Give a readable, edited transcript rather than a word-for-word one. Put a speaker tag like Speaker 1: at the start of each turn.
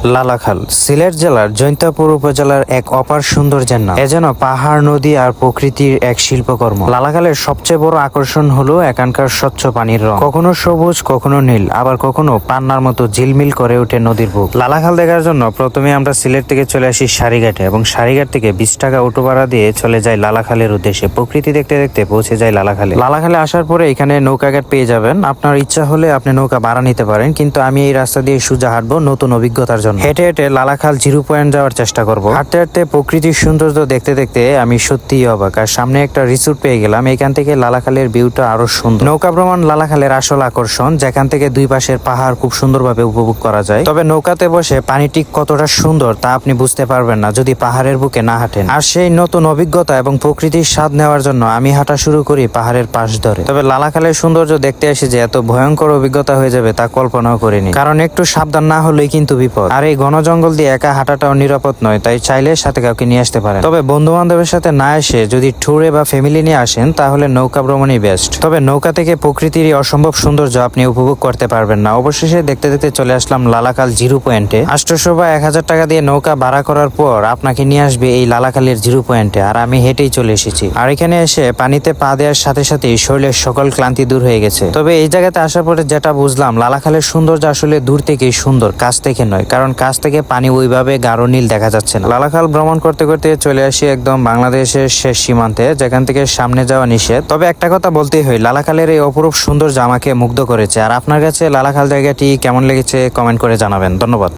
Speaker 1: লালাখাল সিলেট জেলার জৈন্তাপুর উপজেলার এক অপার সৌন্দর্যের নাম। এ যেন পাহাড়, নদী আর প্রকৃতির এক শিল্পকর্ম। লালাখালের সবচেয়ে বড় আকর্ষণ হলো এখানকার স্বচ্ছ পানির রং, কখনো সবুজ, কখনো নীল, আবার কখনো পান্নার মতো ঝিলমিল করে ওঠে নদীর বুক। লালাখাল দেখার জন্য প্রথমে আমরা সিলেট থেকে চলে আসি সারিঘাটে এবং সারিঘাট থেকে 20 টাকা অটো ভাড়া দিয়ে চলে যাই লালাখালের উদ্দেশ্যে। প্রকৃতি দেখতে দেখতে পৌঁছে যায় লালাখালে। লালাখালে আসার পরে এখানে নৌকাঘাট পেয়ে যাবেন। আপনার ইচ্ছা হলে আপনি নৌকা ভাড়া নিতে পারেন, কিন্তু আমি এই রাস্তা দিয়ে সোজা হাঁটবো নতুন অভিজ্ঞতার জন্য। হেঁটে হেঁটে লালাখাল 0 পয়েন্ট যাওয়ার চেষ্টা করব। হাঁটতে হাঁটতে প্রকৃতির সৌন্দর্য দেখতে দেখতে আমি সত্যিই অবাক। আর সামনে একটা রিসোর্ট পেয়ে গেলাম। এখান থেকে লালাখালের ভিউটা আরো সুন্দর। নৌকা ভ্রমণ লালাখালের আসল আকর্ষণ, যেখান থেকে দুই পাশের পাহাড় খুব সুন্দরভাবে উপভোগ করা যায়। তবে নৌকাতে বসে পানিটি কতটা সুন্দর তা আপনি বুঝতে পারবেন না যদি পাহাড়ের বুকে না হাঁটেন। আর সেই নতুন অভিজ্ঞতা এবং প্রকৃতির স্বাদ নেওয়ার জন্য আমি হাঁটা শুরু করি পাহাড়ের পাশ ধরে। তবে লালাখালের সৌন্দর্য দেখতে এসে যে এত ভয়ঙ্কর অভিজ্ঞতা হয়ে যাবে তা কল্পনাও করিনি, কারণ একটু সাবধান না হলেই কিন্তু বিপদ। আর এই ঘন জঙ্গল দিয়ে একা হাঁটাটাও নিরাপদ নয়, তাই চাইলে সাথে কাউকে নিয়ে আসতে পারেন। তবে বন্ধু বান্ধবের সাথে না এসে যদি ট্যুরে বা ফ্যামিলি নিয়ে আসেন তাহলে নৌকা ভ্রমণই বেস্ট। তবে নৌকা থেকে প্রকৃতির অসম্ভব সৌন্দর্য আপনি উপভোগ করতে পারবেন না। অবশেষে দেখতে দেখতে চলে আসলাম লালাখাল 0 পয়েন্টে। 800 বা 1000 টাকা দিয়ে নৌকা ভাড়া করার পর আপনাকে নিয়ে আসবে এই লালাখালের 0 পয়েন্টে। আর আমি হেঁটেই চলে এসেছি। আর এখানে এসে পানিতে পা দেওয়ার সাথে সাথেই শরীরের সকল ক্লান্তি দূর হয়ে গেছে। তবে এই জায়গাতে আসার পরে যেটা বুঝলাম, লালাখালের সৌন্দর্য আসলে দূর থেকেই সুন্দর, কাছ থেকে নয়। কারণ কাছ থেকে পানি ওইভাবে গাঢ় নীল দেখা যাচ্ছে না। লালাখাল ভ্রমণ করতে করতে চলে আসি একদম বাংলাদেশের শেষ সীমান্তে, যেখান থেকে সামনে যাওয়া নিষেধ। তবে একটা কথা বলতেই হয়, লালাখালের এই অপরূপ সৌন্দর্য আমাকে মুগ্ধ করেছে। আর আপনার কাছে লালাখাল জায়গাটি কেমন লেগেছে কমেন্ট করে জানাবেন। ধন্যবাদ।